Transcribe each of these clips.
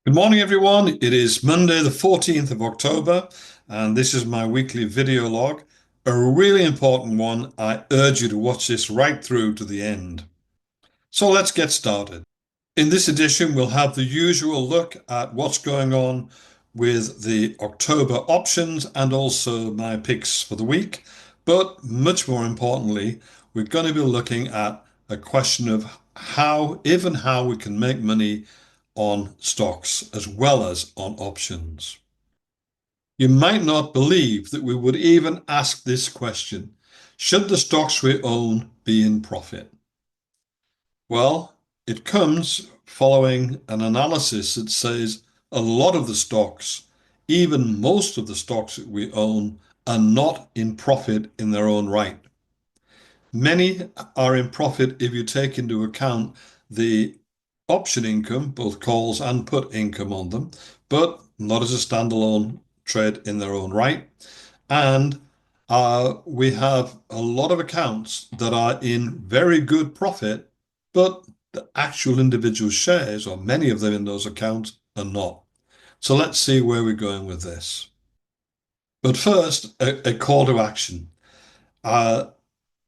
Good morning, everyone. It is Monday, the 14th of October, and this is my weekly video log. A really important one. I urge you to watch this right through to the end. So let's get started. In this edition, we'll have the usual look at what's going on with the October options and also my picks for the week. But much more importantly, we're going to be looking at a question of how, if and how we can make money on stocks as well as on options. You might not believe that we would even ask this question. Should the stocks we own be in profit? Well, it comes following an analysis that says a lot of the stocks, even most of the stocks that we own, are not in profit in their own right. Many are in profit if you take into account the option income, both calls and put income on them, but not as a standalone trade in their own right. And we have a lot of accounts that are in very good profit, but the actual individual shares, or many of them in those accounts, are not. So let's see where we're going with this. But first, a call to action. Uh,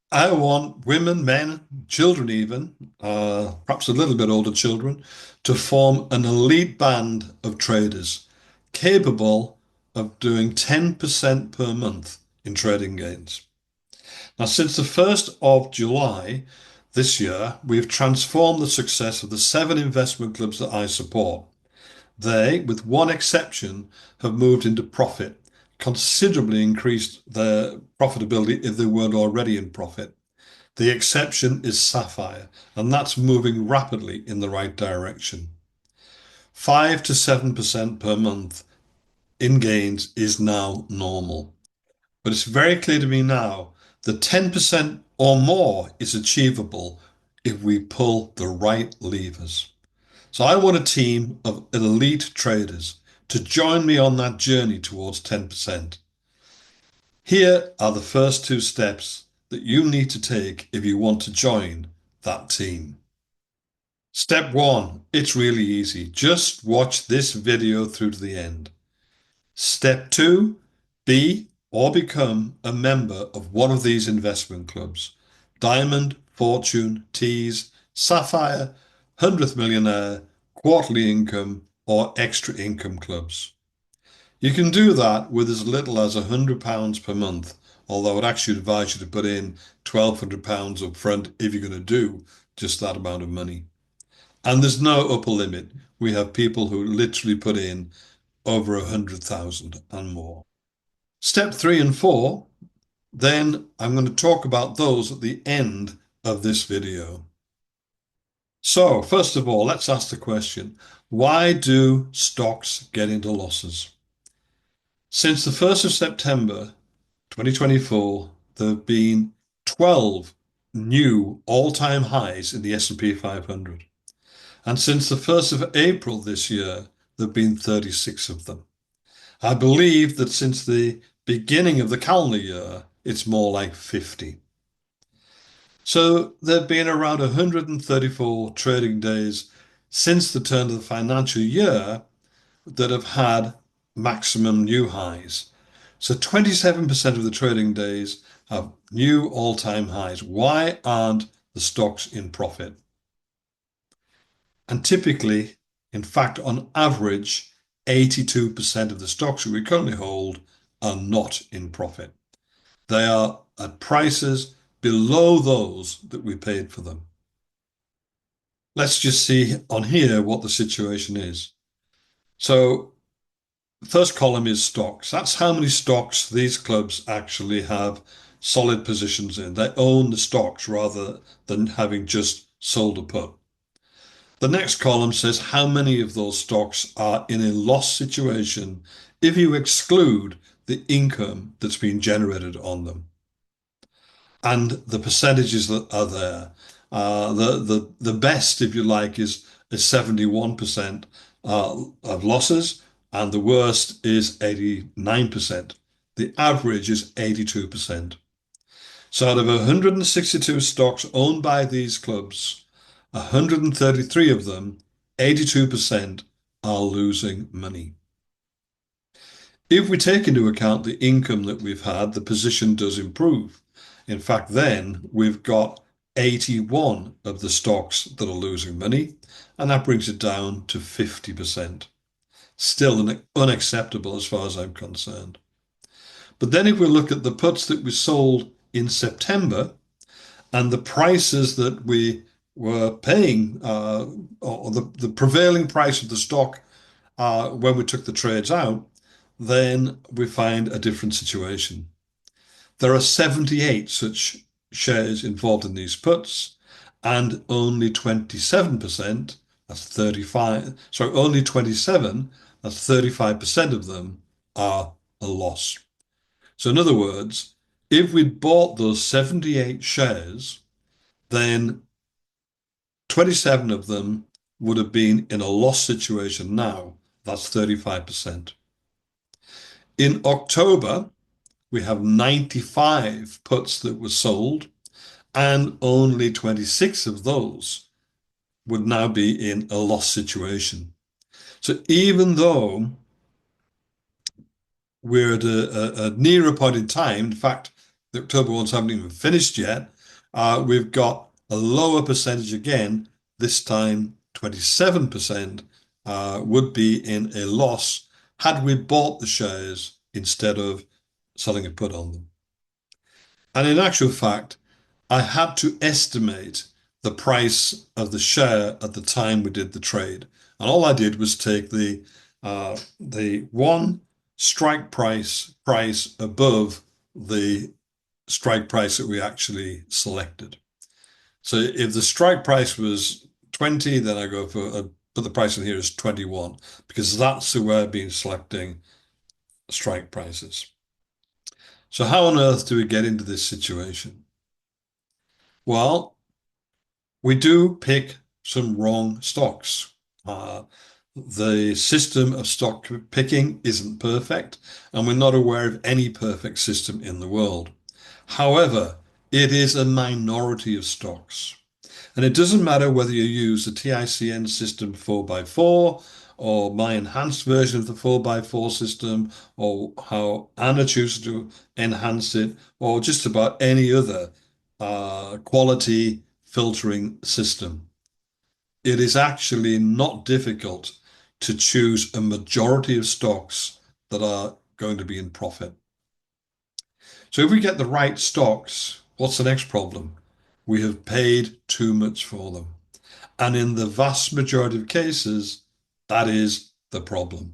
I want women, men, children even, perhaps a little bit older children, to form an elite band of traders capable of doing 10% per month in trading gains. Now, since the 1st of July this year, we've transformed the success of the 7 investment clubs that I support. They, with one exception, have moved into profit, considerably increased their profitability if they weren't already in profit. The exception is Sapphire, and that's moving rapidly in the right direction. 5 to 7% per month in gains is now normal. But it's very clear to me now that 10% or more is achievable if we pull the right levers. So I want a team of elite traders to join me on that journey towards 10%. Here are the first 2 steps that you need to take if you want to join that team. Step 1, it's really easy. Just watch this video through to the end. Step 2, be or become a member of one of these investment clubs. Diamond, Fortune, Tees, Sapphire, 100th Millionaire, Quarterly Income, or Extra Income clubs. You can do that with as little as £100 per month, although I'd actually advise you to put in £1,200 up front if you're going to do just that amount of money. And there's no upper limit. We have people who literally put in over 100,000 and more. Step 3 and 4, then I'm going to talk about those at the end of this video. So, first of all, let's ask the question, why do stocks get into losses? Since the 1st of September 2024, there have been 12 new all-time highs in the S&P 500. And since the 1st of April this year, there have been 36 of them. I believe that since the beginning of the calendar year, it's more like 50. So there have been around 134 trading days since the turn of the financial year that have had maximum new highs. So 27% of the trading days have new all-time highs. Why aren't the stocks in profit? And typically, in fact, on average, 82% of the stocks that we currently hold are not in profit. They are at prices below those that we paid for them. Let's just see on here what the situation is. So the first column is stocks. That's how many stocks these clubs actually have solid positions in. They own the stocks rather than having just sold a put. The next column says how many of those stocks are in a loss situation if you exclude the income that's been generated on them. And the percentages that are there. The best, if you like, is 71% of losses, and the worst is 89%. The average is 82%. So out of 162 stocks owned by these clubs, 133 of them, 82%, are losing money. If we take into account the income that we've had, the position does improve. In fact, then we've got 81 of the stocks that are losing money, and that brings it down to 50%. Still unacceptable as far as I'm concerned. But then if we look at the puts that we sold in September and the prices that we were paying, or the prevailing price of the stock when we took the trades out, then we find a different situation. There are 78 such shares involved in these puts, and only 27%, that's 35, sorry, only 27, that's 35% of them are a loss. So in other words, if we'd bought those 78 shares, then 27 of them would have been in a loss situation now. That's 35%. In October, we have 95 puts that were sold, and only 26 of those would now be in a loss situation. So even though we're at a nearer point in time, in fact, the October ones haven't even finished yet, we've got a lower percentage again, this time 27% would be in a loss had we bought the shares instead of selling a put on them. And in actual fact, I had to estimate the price of the share at the time we did the trade. And all I did was take the one strike price above the strike price that we actually selected. So if the strike price was 20, then I go for put the price in here as 21, because that's the way I've been selecting strike prices. So how on earth do we get into this situation? Well, we do pick some wrong stocks. The system of stock picking isn't perfect, and we're not aware of any perfect system in the world. However, it is a minority of stocks. And it doesn't matter whether you use the TICN system 4x4 or my enhanced version of the 4x4 system, or how Anna chooses to enhance it, or just about any other quality filtering system. It is actually not difficult to choose a majority of stocks that are going to be in profit. So if we get the right stocks, what's the next problem? We have paid too much for them. And in the vast majority of cases, that is the problem.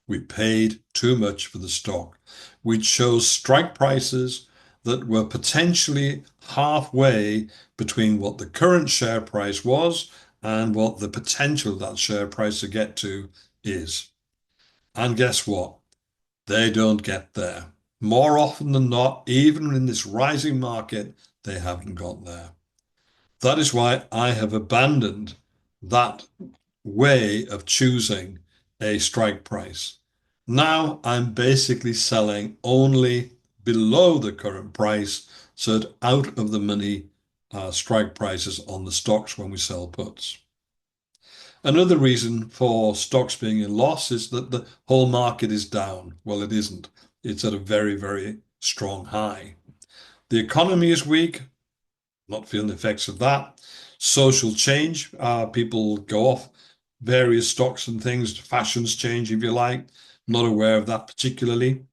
We paid too much for the stock. We chose strike prices that were potentially halfway between what the current share price was and what the potential of that share price to get to is. And guess what? They don't get there. More often than not, even in this rising market, they haven't got there. That is why I have abandoned that way of choosing a strike price. Now I'm basically selling only below the current price, so out of the money strike prices on the stocks when we sell puts. Another reason for stocks being in loss is that the whole market is down. Well, it isn't. It's at a very, very strong high. The economy is weak, not feeling the effects of that. Social change, people go off various stocks and things, fashions change, if you like, not aware of that particularly.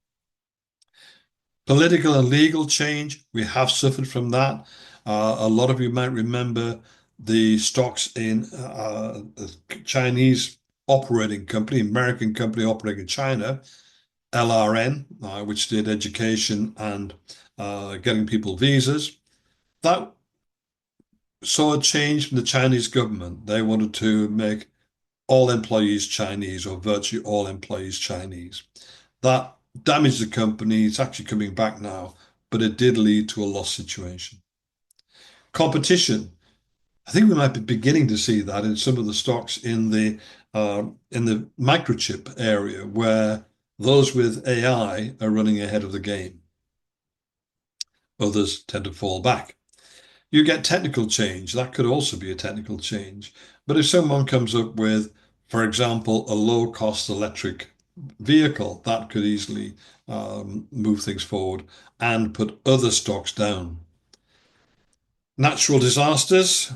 Political and legal change, we have suffered from that. A lot of you might remember the stocks in a Chinese operating company, American company operating in China, LRN, which did education and getting people visas. That saw a change from the Chinese government. They wanted to make all employees Chinese, or virtually all employees Chinese. That damaged the company. It's actually coming back now, but it did lead to a loss situation. Competition. I think we might be beginning to see that in some of the stocks in the microchip area, where those with AI are running ahead of the game. Others tend to fall back. You get technical change. That could also be a technical change. But if someone comes up with For example, a low-cost electric vehicle that could easily move things forward and put other stocks down. Natural disasters,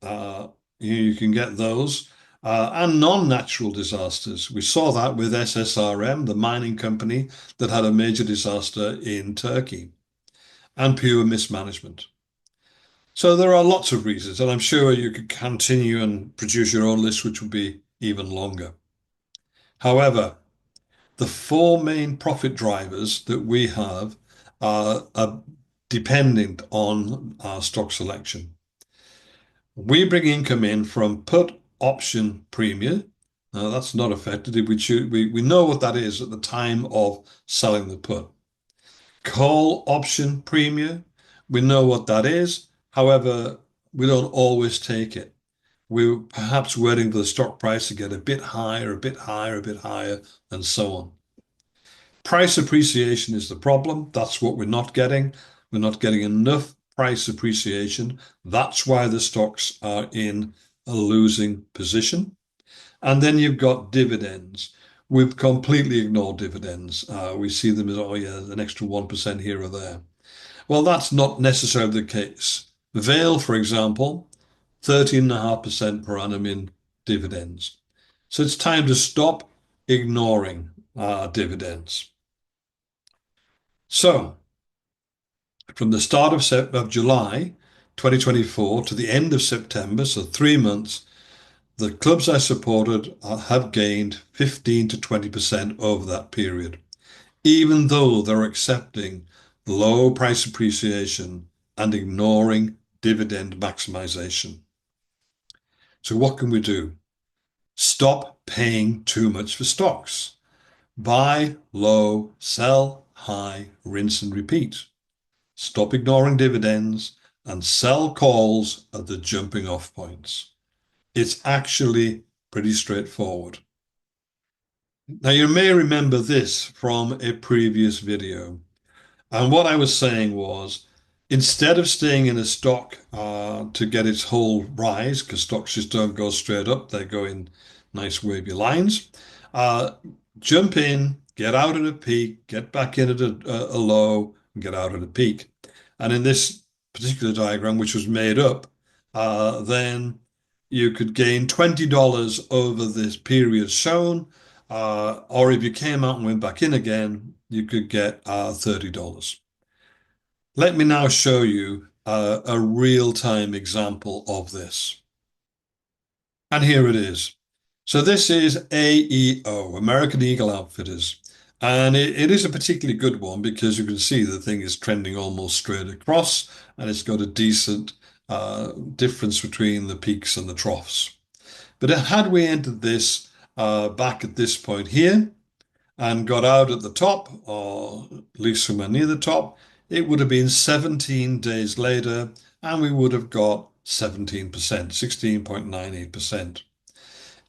uh, you can get those, and non-natural disasters. We saw that with SSRM, the mining company that had a major disaster in Turkey, and pure mismanagement. So there are lots of reasons, and I'm sure you could continue and produce your own list, which would be even longer. However, the four main profit drivers that we have are dependent on our stock selection. We bring income in from put option premium. Now that's not affected if we know what that is at the time of selling the put. Call option premium, we know what that is. However, we don't always take it. We're perhaps waiting for the stock price to get a bit higher, a bit higher, a bit higher, and so on. Price appreciation is the problem. That's what we're not getting. We're not getting enough price appreciation. That's why the stocks are in a losing position. And then you've got dividends. We've completely ignored dividends. We see them as, oh yeah, an extra 1% here or there. Well, that's not necessarily the case. Vail, for example, 13.5% per annum in dividends. So it's time to stop ignoring dividends. So from the start of July 2024 to the end of September, so 3 months, the clubs I supported have gained 15 to 20% over that period, even though they're accepting low price appreciation and ignoring dividend maximization. So what can we do? Stop paying too much for stocks. Buy low, sell high, rinse and repeat. Stop ignoring dividends and sell calls at the jumping off points. It's actually pretty straightforward. Now, you may remember this from a previous video. And what I was saying was, instead of staying in a stock to get its whole rise, because stocks just don't go straight up, they go in nice wavy lines, uh, jump in, get out at a peak, get back in at a low, and get out at a peak. And in this particular diagram, which was made up, then you could gain $20 over this period shown, or if you came out and went back in again, you could get $30. Let me now show you a real-time example of this. And here it is. So this is AEO, American Eagle Outfitters. And it is a particularly good one because you can see the thing is trending almost straight across and it's got a decent difference between the peaks and the troughs. But had we entered this back at this point here and got out at the top, or at least somewhere near the top, it would have been 17 days later and we would have got 17%, 16.98%.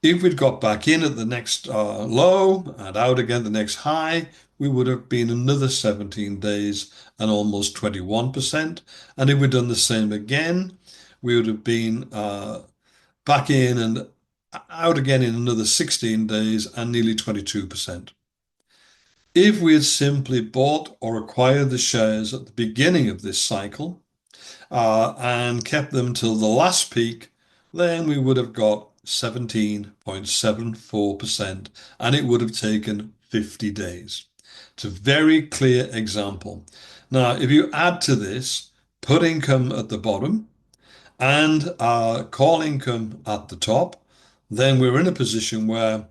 If we'd got back in at the next low and out again the next high, we would have been another 17 days and almost 21%. And if we'd done the same again, we would have been back in and out again in another 16 days and nearly 22%. If we had simply bought or acquired the shares at the beginning of this cycle and kept them till the last peak, then we would have got 17.74%, and it would have taken 50 days. It's a very clear example. Now, if you add to this put income at the bottom and call income at the top, then we're in a position where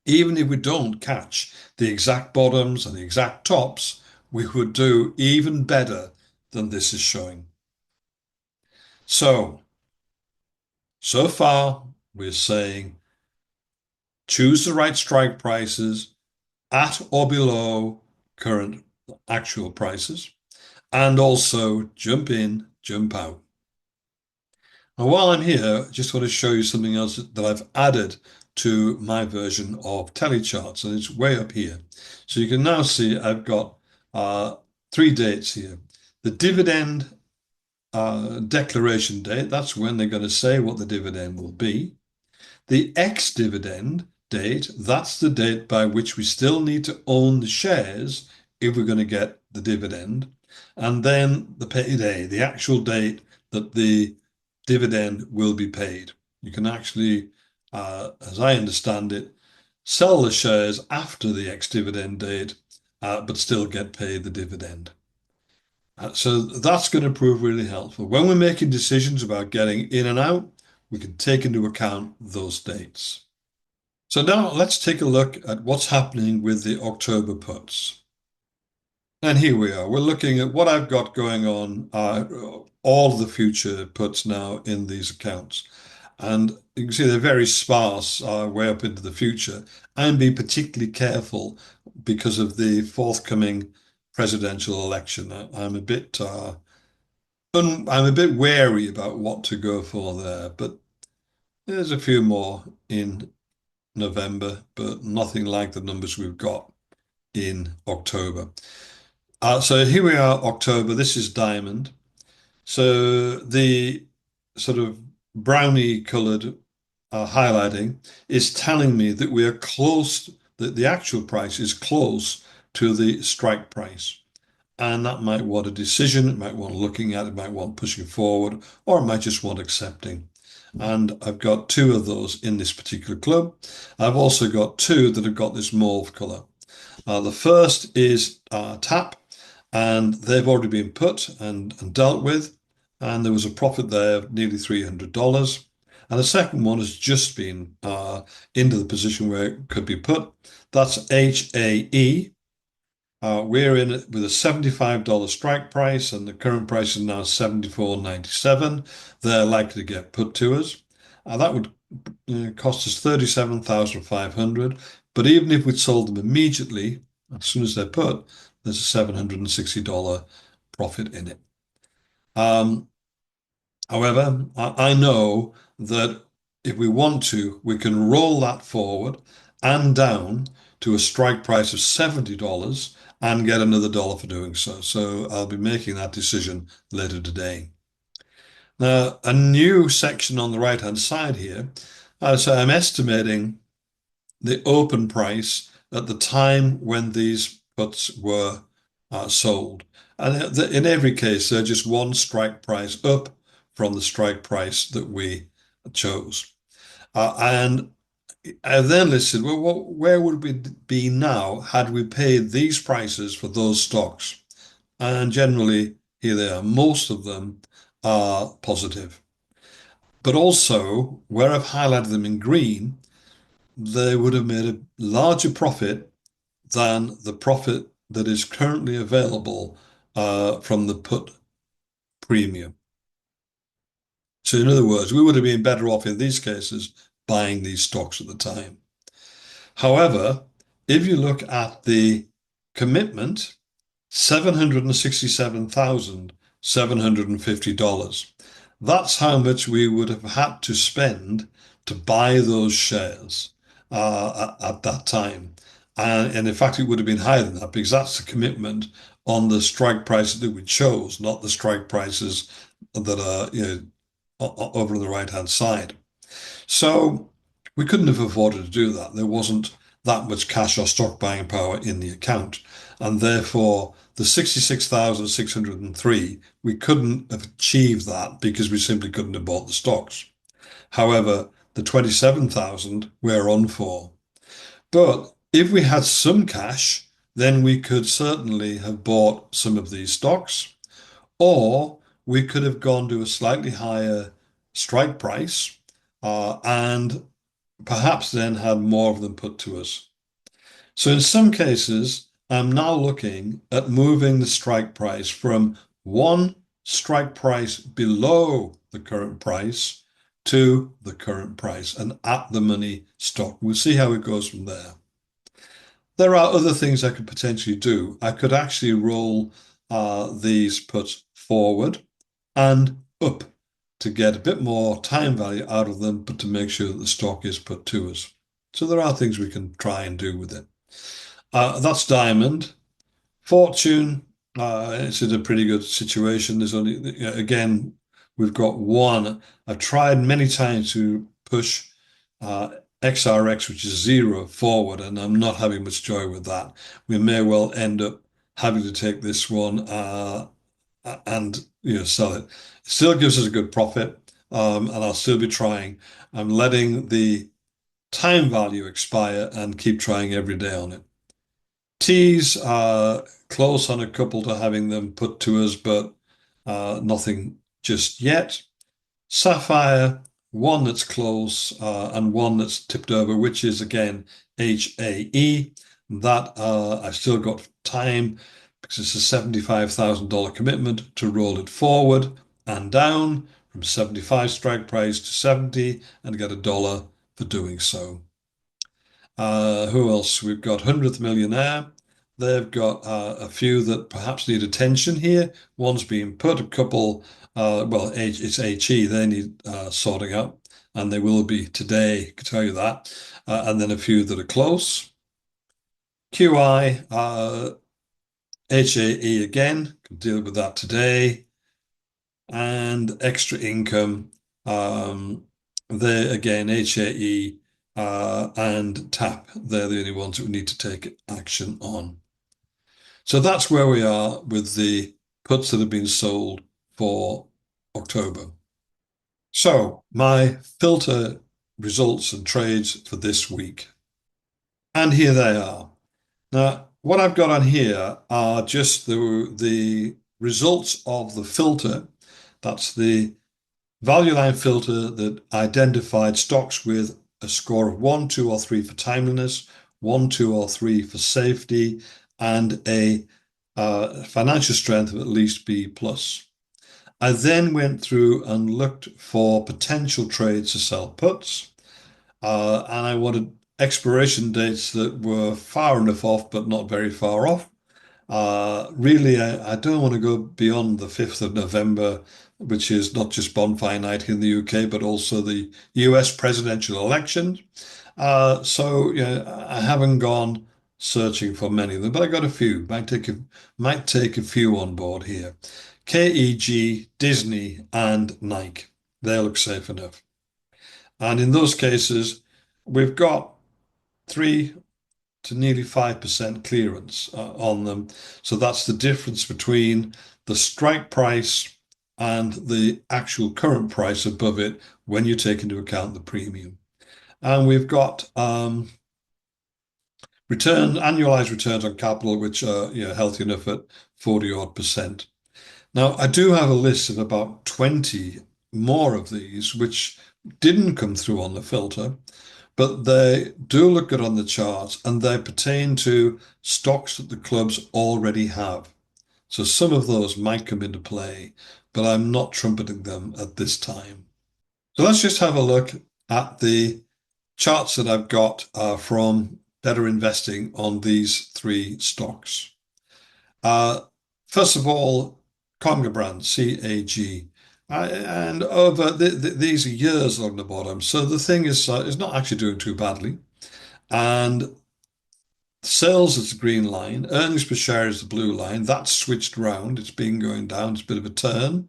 even if we don't catch the exact bottoms and the exact tops, we would do even better than this is showing. So far, we're saying choose the right strike prices at or below current actual prices, and also jump in, jump out. Now, while I'm here, I just want to show you something else that I've added to my version of telecharts, and it's way up here. So you can now see I've got 3 dates here. The dividend declaration date, that's when they're going to say what the dividend will be. The ex-dividend date, that's the date by which we still need to own the shares if we're going to get the dividend. And then the payday, the actual date that the dividend will be paid. You can actually, as I understand it, sell the shares after the ex-dividend date, but still get paid the dividend. So that's going to prove really helpful. When we're making decisions about getting in and out, we can take into account those dates. So now let's take a look at what's happening with the October puts. And here we are. We're looking at what I've got going on, all the future puts now in these accounts. And you can see they're very sparse way up into the future. And be particularly careful because of the forthcoming presidential election. I'm a bit wary about what to go for there, but there's a few more in November, but nothing like the numbers we've got in October. So here we are, October. This is diamond. So the sort of brownie colored highlighting is telling me that we are close, that the actual price is close to the strike price. And that might want a decision, it might want looking at, it might want pushing forward, or it might just want accepting. And I've got two of those in this particular club. I've also got two that have got this mauve color. The first is TAP, and they've already been put and dealt with, and there was a profit there of nearly $300. And the second one has just been into the position where it could be put. That's HAE. We're in it with a $75 strike price, and the current price is now $74.97. They're likely to get put to us. That would cost us $37,500. But even if we'd sold them immediately, as soon as they're put, there's a $760 profit in it. However, I know that if we want to, we can roll that forward and down to a strike price of $70 and get another dollar for doing so. So I'll be making that decision later today. Now, a new section on the right-hand side here. So I'm estimating the open price at the time when these puts were sold. And in every case, they're just one strike price up from the strike price that we chose. And I then listed, well, where would we be now had we paid these prices for those stocks? And generally, here they are. Most of them are positive. But also, where I've highlighted them in green, they would have made a larger profit than the profit that is currently available from the put premium. So in other words, we would have been better off in these cases buying these stocks at the time. However, if you look at the commitment, $767,750. That's how much we would have had to spend to buy those shares at that time. And in fact, it would have been higher than that because that's the commitment on the strike prices that we chose, not the strike prices that are, over on the right-hand side. So we couldn't have afforded to do that. There wasn't that much cash or stock buying power in the account. And therefore, the 66,603, we couldn't have achieved that because we simply couldn't have bought the stocks. However, the 27,000 we're on for. But if we had some cash, then we could certainly have bought some of these stocks, or we could have gone to a slightly higher strike price and perhaps then had more of them put to us. So in some cases, I'm now looking at moving the strike price from one strike price below the current price to the current price and at the money stock. We'll see how it goes from there. There are other things I could potentially do. I could actually roll these puts forward and up to get a bit more time value out of them, but to make sure that the stock is put to us. So there are things we can try and do with it. That's diamond. Fortune, it's in a pretty good situation. There's only, again, we've got one. I've tried many times to push XRX, which is zero forward, and I'm not having much joy with that. We may well end up having to take this one and sell it. It still gives us a good profit, and I'll still be trying. I'm letting the time value expire and keep trying every day on it. Teas are close on a couple to having them put to us, but nothing just yet. Sapphire, one that's close and one that's tipped over, which is again HAE. That I've still got time because it's a $75,000 commitment to roll it forward and down from 75 strike price to 70 and get $1 for doing so. Who else? We've got 100th Millionaire. They've got a few that perhaps need attention here. One's being put, a couple, well, it's HE, they need sorting out, and they will be today, I can tell you that. And then a few that are close. QI, HAE again, can deal with that today. And Extra Income, they again, HAE and TAP, they're the only ones that we need to take action on. So that's where we are with the puts that have been sold for October. So my filter results and trades for this week. And here they are. Now, what I've got on here are just the results of the filter. That's the value line filter that identified stocks with a score of 1, 2, or 3 for timeliness, 1, 2, or 3 for safety, and a financial strength of at least B plus. I then went through and looked for potential trades to sell puts, and I wanted expiration dates that were far enough off, but not very far off. Really, I don't want to go beyond the 5th of November, which is not just bonfire night in the UK, but also the US presidential election. So, yeah, I haven't gone searching for many of them, but I got a few. Might take a few on board here. KEG, Disney, and Nike. They look safe enough. And in those cases, we've got 3 to nearly 5% clearance on them. So that's the difference between the strike price and the actual current price above it when you take into account the premium. And we've got annualized returns on capital, which are healthy enough at 40 odd percent. Now, I do have a list of about 20 more of these, which didn't come through on the filter, but they do look good on the charts and they pertain to stocks that the clubs already have. So some of those might come into play, but I'm not trumpeting them at this time. So let's just have a look at the charts that I've got from Better Investing on these 3 stocks. First of all, Conger Brand, CAG. And over these are years along the bottom. So the thing is not actually doing too badly. And sales is the green line, earnings per share is the blue line. That's switched round. It's been going down. It's a bit of a turn.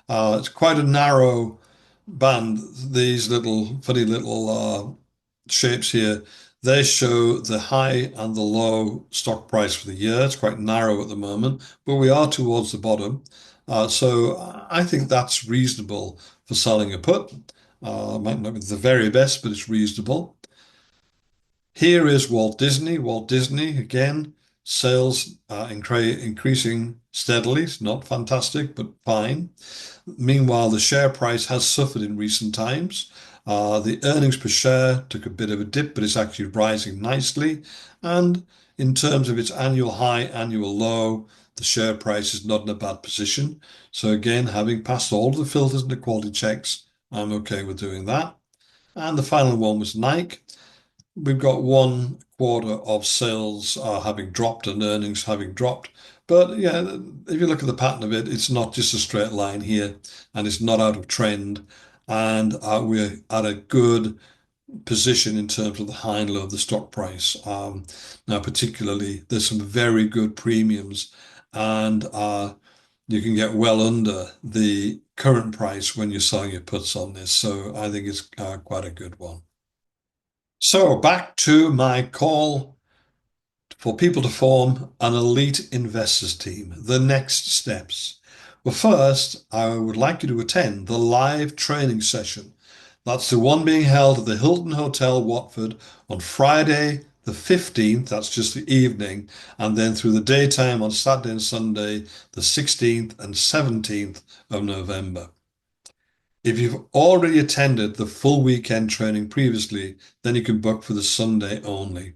It's quite a narrow band. These little funny little shapes here, they show the high and the low stock price for the year. It's quite narrow at the moment, but we are towards the bottom. So I think that's reasonable for selling a put. Might not be the very best, but it's reasonable. Here is Walt Disney. Walt Disney, again, sales increasing steadily. It's not fantastic, but fine. Meanwhile, the share price has suffered in recent times. The earnings per share took a bit of a dip, but it's actually rising nicely. And in terms of its annual high, annual low, the share price is not in a bad position. So again, having passed all the filters and the quality checks, I'm okay with doing that. And the final one was Nike. We've got 1/4 of sales having dropped and earnings having dropped. But yeah, if you look at the pattern of it, it's not just a straight line here, and it's not out of trend. And we're at a good position in terms of the high and low of the stock price. Now, particularly, there's some very good premiums, and you can get well under the current price when you're selling your puts on this. So I think it's quite a good one. So back to my call for people to form an elite investors team, the next steps. Well, first, I would like you to attend the live training session. That's the one being held at the Hilton Hotel, Watford, on Friday, the 15th, that's just the evening, and then through the daytime on Saturday and Sunday, the 16th and 17th of November. If you've already attended the full weekend training previously, then you can book for the Sunday only.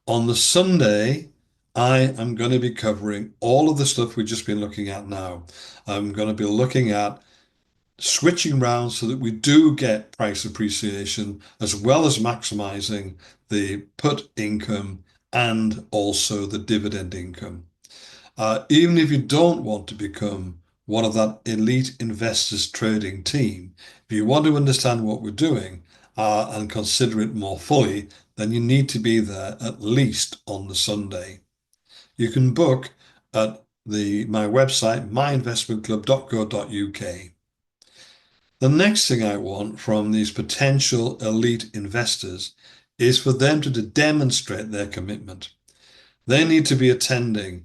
On the Sunday, I am going to be covering all of the stuff we've just been looking at now. I'm going to be looking at switching round so that we do get price appreciation as well as maximizing the put income and also the dividend income. Even if you don't want to become one of that elite investors trading team, if you want to understand what we're doing and consider it more fully, then you need to be there at least on the Sunday. You can book at my website, myinvestmentclub.co.uk. The next thing I want from these potential elite investors is for them to demonstrate their commitment. They need to be attending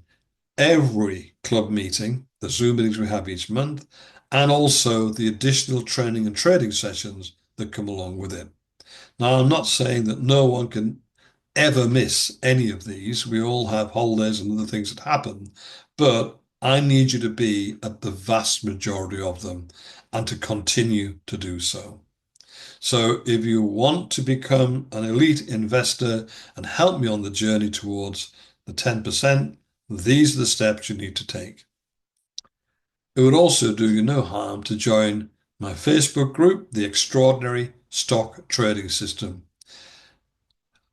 every club meeting, the Zoom meetings we have each month, and also the additional training and trading sessions that come along with it. Now, I'm not saying that no one can ever miss any of these. We all have holidays and other things that happen, but I need you to be at the vast majority of them and to continue to do so. So if you want to become an elite investor and help me on the journey towards the 10%, these are the steps you need to take. It would also do you no harm to join my Facebook group, The Extraordinary Stock Trading System.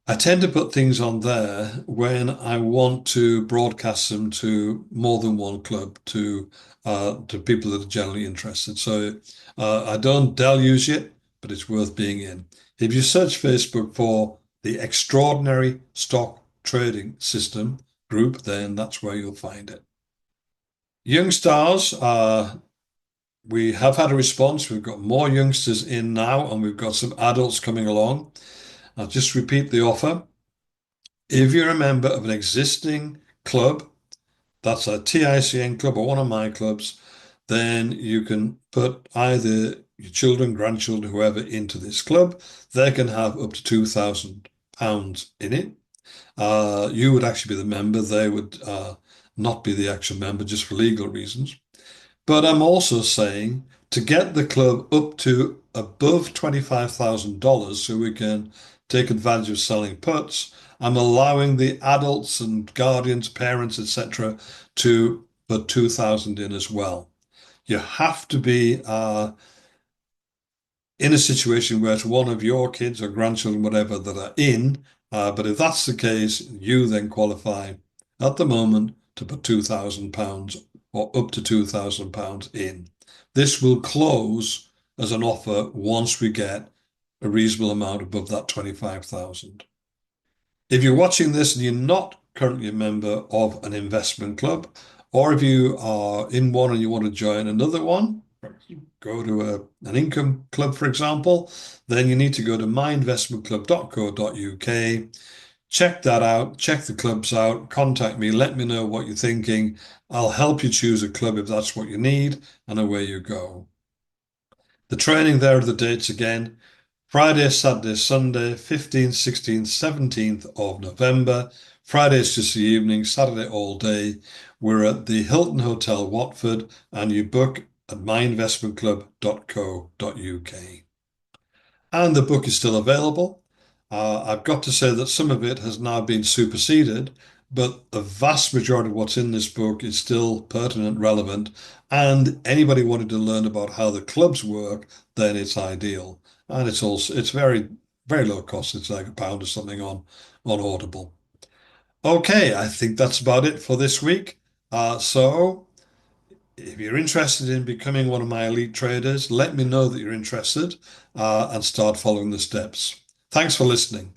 I tend to put things on there when I want to broadcast them to more than one club, to people that are generally interested. So I don't deluge it, but it's worth being in. If you search Facebook for the Extraordinary Stock Trading System group, then that's where you'll find it. Young stars, we have had a response. We've got more youngsters in now, and we've got some adults coming along. I'll just repeat the offer. If you're a member of an existing club, that's a TICN club or one of my clubs, then you can put either your children, grandchildren, whoever into this club. They can have up to £2,000 in it. You would actually be the member. They would not be the actual member just for legal reasons. But I'm also saying to get the club up to above $25,000 so we can take advantage of selling puts, I'm allowing the adults and guardians, parents, etc., to put 2,000 in as well. You have to be in a situation where it's one of your kids or grandchildren, whatever, that are in. But if that's the case, you then qualify at the moment to put £2,000 or up to £2,000 in. This will close as an offer once we get a reasonable amount above that 25,000. If you're watching this and you're not currently a member of an investment club, or if you are in one and you want to join another one, go to an income club, for example, then you need to go to myinvestmentclub.co.uk, check that out, check the clubs out, contact me, let me know what you're thinking. I'll help you choose a club if that's what you need, and away you go. The training, there are the dates again. Friday, Saturday, Sunday, 15th, 16th, 17th of November. Friday's just the evening, Saturday all day. We're at the Hilton Hotel, Watford, and you book at myinvestmentclub.co.uk. And the book is still available. I've got to say that some of it has now been superseded, but the vast majority of what's in this book is still pertinent, relevant, and anybody wanted to learn about how the clubs work, then it's ideal. And it's very, very low cost. It's like £1 or something on Audible. Okay, I think that's about it for this week. So if you're interested in becoming one of my elite traders, let me know that you're interested and start following the steps. Thanks for listening.